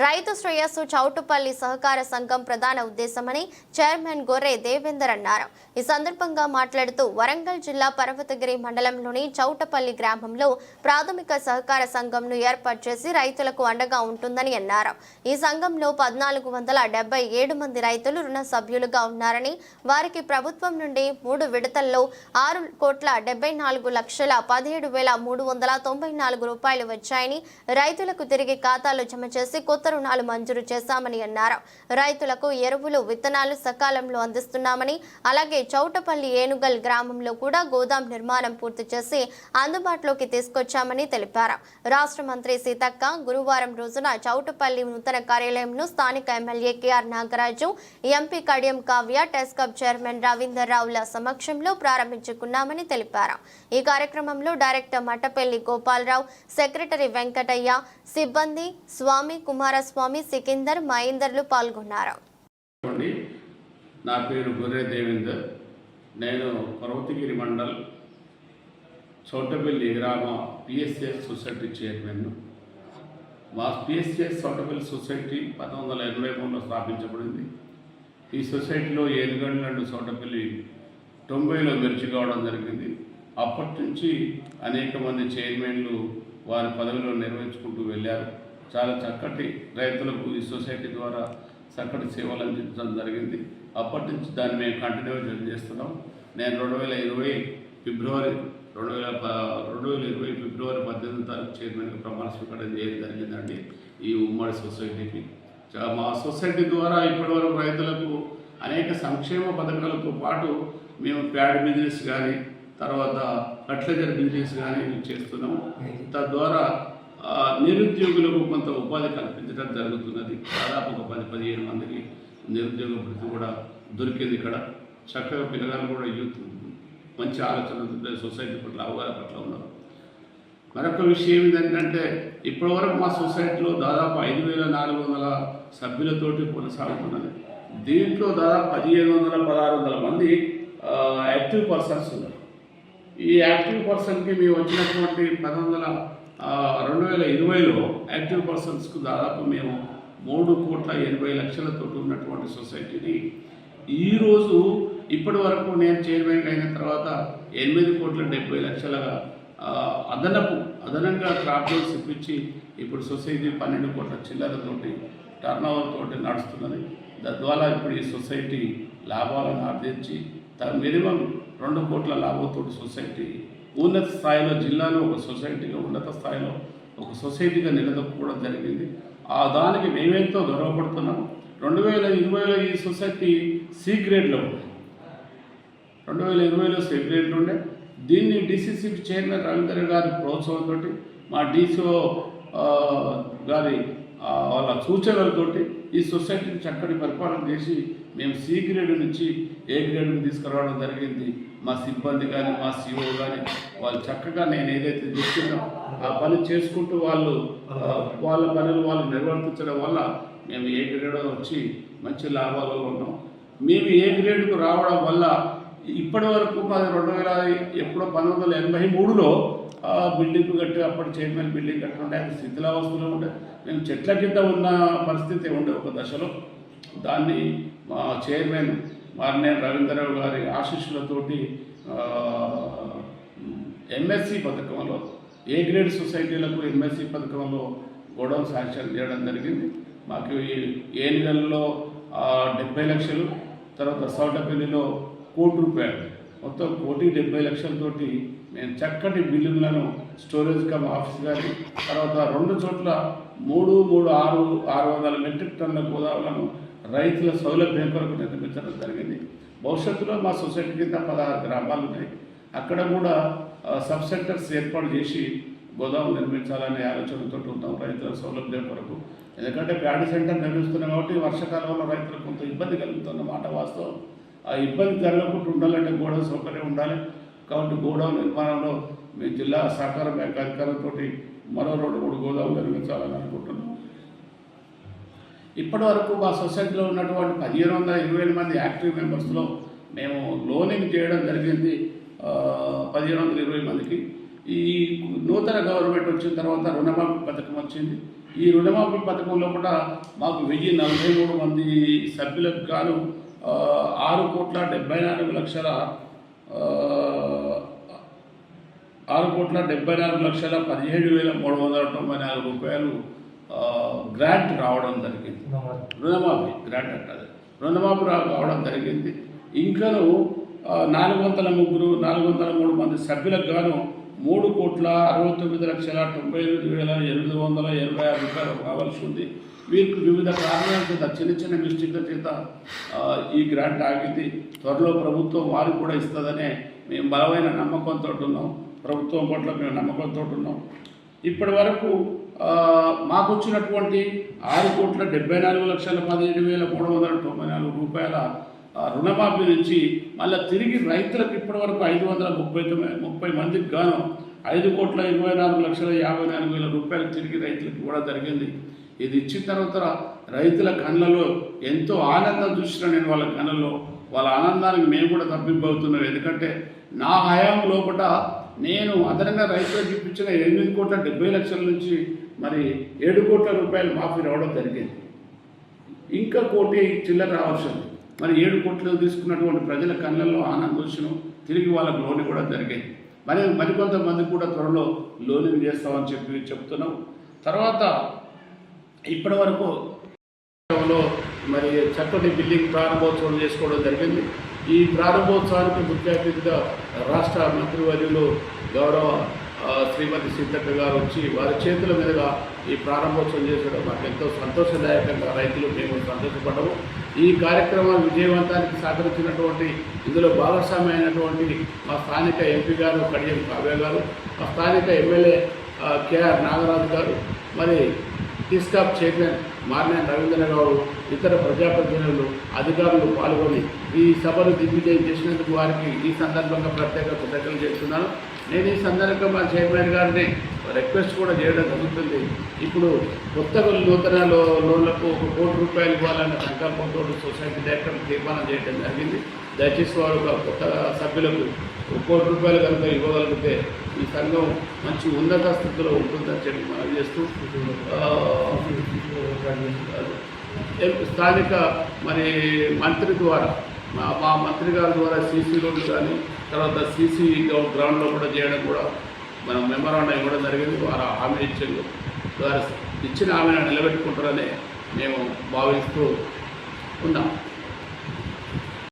రైతు శ్రేయస్సు చౌటుపల్లి సహకార సంఘం ప్రధాన ఉద్దేశమని చైర్మన్ గొర్రె దేవేందర్ అన్నారు. ఈ సందర్భంగా మాట్లాడుతూ వరంగల్ జిల్లా పర్వతగిరి మండలంలోని చౌటపల్లి గ్రామంలో ప్రాథమిక సహకార సంఘంను ఏర్పాటు చేసి రైతులకు అండగా ఉంటుందని అన్నారు. ఈ సంఘంలో 1477 మంది రైతులు రుణ సభ్యులుగా ఉన్నారని, వారికి ప్రభుత్వం నుండి 3 విడతల్లో 6,74,17,394 రూపాయలు వచ్చాయని, రైతులకు తిరిగి ఖాతాలో జమ చేసి కొత్త రుణాలు మంజూరు చేశామని అన్నారు. రైతులకు ఎరువులు, విత్తనాలు సకాలంలో అందిస్తున్నామని, అలాగే చౌటపల్లి ఏనుగల్ గ్రామంలో కూడా గోదాం నిర్మాణం పూర్తి చేసి అందుబాటులోకి తీసుకొచ్చామని తెలిపారు. రాష్ట్ర మంత్రి సీతక్క గురువారం రోజున చౌటపల్లి నూతన కార్యాలయంను స్థానిక MLA KR Nagaraju, MP Kadiyam Kavya, TSCAB chairman Ravinder రావుల సమక్షంలో ప్రారంభించుకున్నామని తెలిపారు. ఈ కార్యక్రమంలో డైరెక్టర్ మట్టపల్లి గోపాలరావు, సెక్రటరీ వెంకటయ్య, సిబ్బంది స్వామి, కుమారస్వామి, సికిందర్, మహేందర్లు పాల్గొన్నారు. నా పేరు గొర్రె దేవేందర్. నేను పర్వతగిరి మండల్ చౌటపల్లి గ్రామ పిఎస్ఎస్ సొసైటీ చైర్మన్. మా పిఎస్ఎస్ చౌటపల్లి సొసైటీ 1983లో స్థాపించబడింది. ఈ సొసైటీలో ఏనుగండ్ల నుండి చౌటపల్లి 90లో మెర్చి కావడం జరిగింది. అప్పటి నుంచి అనేక మంది చైర్మన్లు వారి పదవిలో నిర్వహించుకుంటూ వెళ్ళారు. చాలా చక్కటి రైతులకు ఈ సొసైటీ ద్వారా చక్కటి సేవలు అందించడం జరిగింది. అప్పటి నుంచి దాన్ని మేము కంటిన్యూ చేస్తున్నాం. నేను 2020 ఫిబ్రవరి 18 చైర్మన్గా ప్రమాణ స్వీకారం చేయడం జరిగిందండి. ఈ ఉమ్మడి సొసైటీకి మా సొసైటీ ద్వారా ఇప్పటివరకు రైతులకు అనేక సంక్షేమ పథకాలతో పాటు మేము ప్యాడ్ బిజినెస్ కానీ, తర్వాత ఫర్టిలైజర్ బిజినెస్ కానీ చేస్తున్నాము. తద్వారా నిరుద్యోగులకు కొంత ఉపాధి కల్పించడం జరుగుతున్నది. దాదాపు ఒక 10-15 మందికి నిరుద్యోగ వృత్తి కూడా దొరికింది. ఇక్కడ చక్కగా పిల్లగాళ్ళు కూడా యూత్ మంచి ఆలోచన సొసైటీ పట్ల అవగాహన పట్ల ఉన్నారు. మరొక విషయం ఏంటంటే ఇప్పటివరకు మా సొసైటీలో దాదాపు 5,400 సభ్యులతోటి కొనసాగుతున్నది. దీంట్లో దాదాపు 1,500-1,600 మంది యాక్టివ్ పర్సన్స్ ఉన్నారు. ఈ యాక్టివ్ పర్సన్కి మేము వచ్చినటువంటి 2020లో యాక్టివ్ పర్సన్స్కు దాదాపు మేము 3,80,00,000 ఉన్నటువంటి సొసైటీని ఈరోజు ఇప్పటి వరకు నేను చైర్మన్ అయిన తర్వాత 8,70,00,000 అదనంగా క్రాప్ లోన్స్ ఇప్పించి ఇప్పుడు సొసైటీ 12 కోట్ల చిల్లరతోటి టర్నోవర్ తోటి నడుస్తున్నది. తద్వారా ఇప్పుడు ఈ సొసైటీ లాభాలను ఆర్జించి మినిమం 2 కోట్ల లాభంతో సొసైటీ ఉన్నత స్థాయిలో జిల్లాలో ఒక సొసైటీగా ఉన్నత స్థాయిలో ఒక సొసైటీగా నిలదొక్కుకోవడం జరిగింది. దానికి మేమెంతో గర్వపడుతున్నాము. 2020లో ఈ సొసైటీ సి గ్రేడ్లో ఉండే, 2020లో సి గ్రేడ్లో ఉండే. దీన్ని డిసిసి చైర్మన్ రవీందర్ గారి ప్రోత్సాహంతో, మా డిసిఓ గారి వాళ్ళ సూచనలతోటి ఈ సొసైటీని చక్కటి పరిపాలన చేసి మేము సి గ్రేడ్ నుంచి ఏ గ్రేడ్కి తీసుకురావడం జరిగింది. మా సిబ్బంది కానీ, మా సిఓ కానీ వాళ్ళు చక్కగా నేను ఏదైతే చేస్తున్నా ఆ పని చేసుకుంటూ వాళ్ళ పనులు వాళ్ళు నిర్వర్తించడం వల్ల మేము ఏ గ్రేడ్ వచ్చి మంచి లాభాలలో ఉన్నాం. మేము ఏ గ్రేడ్కు రావడం వల్ల ఇప్పటి వరకు మాది 1983లో బిల్డింగ్ కట్టి, అప్పటి చైర్మన్ బిల్డింగ్ కట్టి ఉండే, అది శిథిలావస్థలో ఉండే. మేము చెట్ల కింద ఉన్న పరిస్థితి ఉండే ఒక దశలో. దాన్ని మా చైర్మన్ మార్నేని రవీంద్రరావు గారి ఆశీస్సులతోటి ఎంఎస్సి పథకంలో ఏ గ్రేడ్ సొసైటీలకు ఎంఎస్సి పథకంలో గోడౌన్ శాంక్షన్ చేయడం జరిగింది. మాకు ఏనుగల్లో 70 లక్షలు, తర్వాత చౌటపల్లిలో 1 కోటి రూపాయలు, మొత్తం 1,70,00,000 మేము చక్కటి బిల్డింగ్లను స్టోరేజ్ కమ్ ఆఫీస్ కానీ, తర్వాత 2 చోట్ల 600 మెట్రిక్ టన్నుల గోదాములను రైతుల సౌలభ్యం కొరకు నిర్మించడం జరిగింది. భవిష్యత్తులో మా సొసైటీ కింద 16 గ్రామాలు ఉన్నాయి. అక్కడ కూడా సబ్ సెంటర్స్ ఏర్పాటు చేసి గోదాము నిర్మించాలనే ఆలోచనతో ఉంటాం రైతుల సౌలభ్యం కొరకు. ఎందుకంటే ప్యాడీ సెంటర్ నిర్మిస్తున్నాం కాబట్టి వర్షాకాలంలో రైతులకు కొంత ఇబ్బంది కలుగుతున్న మాట వాస్తవం. ఆ ఇబ్బంది జరగకుండా ఉండాలంటే గోడౌన్ సౌకర్యం ఉండాలి. కాబట్టి గోడౌన్ నిర్మాణంలో మీ జిల్లా సహకార బ్యాంక్ అధికారులతో మరో 2-3 గోదాములు నిర్మించాలని అనుకుంటున్నాం. ఇప్పటి వరకు మా సొసైటీలో ఉన్నటువంటి 1,520 మంది యాక్టివ్ మెంబర్స్లో మేము లోనింగ్ చేయడం జరిగింది 1,520 మందికి. ఈ నూతన గవర్నమెంట్ వచ్చిన తర్వాత రుణమాఫీ పథకం వచ్చింది. ఈ రుణమాఫీ పథకంలో కూడా మాకు 1043 మంది సభ్యులకు గాను 6,74,17,394 రూపాయలు గ్రాంట్ రావడం జరిగింది. రుణమాఫీ గ్రాంట్ అంటారు, రుణమాఫీ రావడం జరిగింది. ఇంకను 403 మంది సభ్యులకు గాను 3,69,98,826 రూపాయలు రావాల్సి ఉంది. వీరికి వివిధ కారణాల చేత చిన్న మిస్టేక్ల చేత ఈ గ్రాంట్ ఆగింది. త్వరలో ప్రభుత్వం వారికి కూడా ఇస్తుందనే మేము బలమైన నమ్మకంతో ఉన్నాం. ప్రభుత్వం పట్ల మేము నమ్మకంతో ఉన్నాం. ఇప్పటి వరకు మాకు వచ్చినటువంటి 6,74,17,394 రూపాయల రుణమాఫీ నుంచి మళ్ళీ తిరిగి రైతులకు ఇప్పటి వరకు 530 మందికి గాను 5,24,54,000 రూపాయలు తిరిగి రైతులకు ఇవ్వడం జరిగింది. ఇది ఇచ్చిన తర్వాత రైతుల కళ్ళలో ఎంతో ఆనందం చూసిన నేను వాళ్ళ కళ్ళలో, వాళ్ళ ఆనందానికి మేము కూడా తప్పిపోతున్నాం. ఎందుకంటే నా హయాం లోపల నేను అదనంగా రైతులకు ఇప్పించిన 8,70,00,000 నుంచి మరి 7 కోట్ల రూపాయలు మాఫీ రావడం జరిగింది. ఇంకా 1 కోటి చిల్లర రావాల్సింది. మరి 7 కోట్లు తీసుకున్నటువంటి ప్రజల కళ్ళల్లో ఆనందోషం తిరిగి వాళ్ళకు లోన్ కూడా జరిగింది. మరికొంతమంది కూడా త్వరలో లోనింగ్ చేస్తామని చెప్తున్నాం. తర్వాత ఇప్పటి వరకు మరి చక్కటి బిల్డింగ్ ప్రారంభోత్సవం చేసుకోవడం జరిగింది. ఈ ప్రారంభోత్సవానికి ముఖ్య అతిథిగా రాష్ట్ర మంత్రివర్యులు గౌరవ శ్రీమతి సీతక్క గారు వచ్చి వారి చేతుల మీదుగా ఈ ప్రారంభోత్సవం చేసడం మాకు ఎంతో సంతోషదాయకంగా రైతులు మేము సంతోషపడ్డాము. ఈ కార్యక్రమం విజయవంతానికి సహకరించినటువంటి ఇందులో భాగస్వామ్యమైనటువంటి మా స్థానిక ఎంపీ గారు కడియం కావ్య గారు, మా స్థానిక ఎమ్మెల్యే కేఆర్ నాగరాజు గారు, మరి టీస్టాప్ చైర్మన్ మార్నేని రవీంద్ర గౌడ్, ఇతర ప్రజాప్రతినిధులు, అధికారులు పాల్గొని ఈ సభను దిగ్విజయం చేసినందుకు వారికి ఈ సందర్భంగా ప్రత్యేక కృతజ్ఞతలు చేస్తున్నాను. నేను ఈ సందర్భంగా మా చైర్మన్ గారిని రిక్వెస్ట్ కూడా చేయడం జరుగుతుంది. ఇప్పుడు కొత్తగా నూతన లోన్లకు 1 కోటి రూపాయలు ఇవ్వాలన్న సంకల్పంతో సొసైటీ డైరెక్టర్ తీర్మానం చేయడం జరిగింది. దయచేసి వారు కొత్త సభ్యులకు 1 కోటి రూపాయలు కనుక ఇవ్వగలిగితే ఈ సంఘం మంచి ఉన్నత స్థితిలో ఉంటుందని చెప్పి మనం చేస్తూ స్థానిక మరి మంత్రి ద్వారా మా మంత్రి గారి ద్వారా సీసీ రోడ్లు కానీ తర్వాత సీసీ గ్రౌండ్లో కూడా చేయడం కూడా మనం మెమరాండం ఇవ్వడం జరిగింది. వారు హామీ ఇచ్చారు. వారు ఇచ్చిన హామీని నిలబెట్టుకుంటారని మేము భావిస్తూ ఉన్నాం.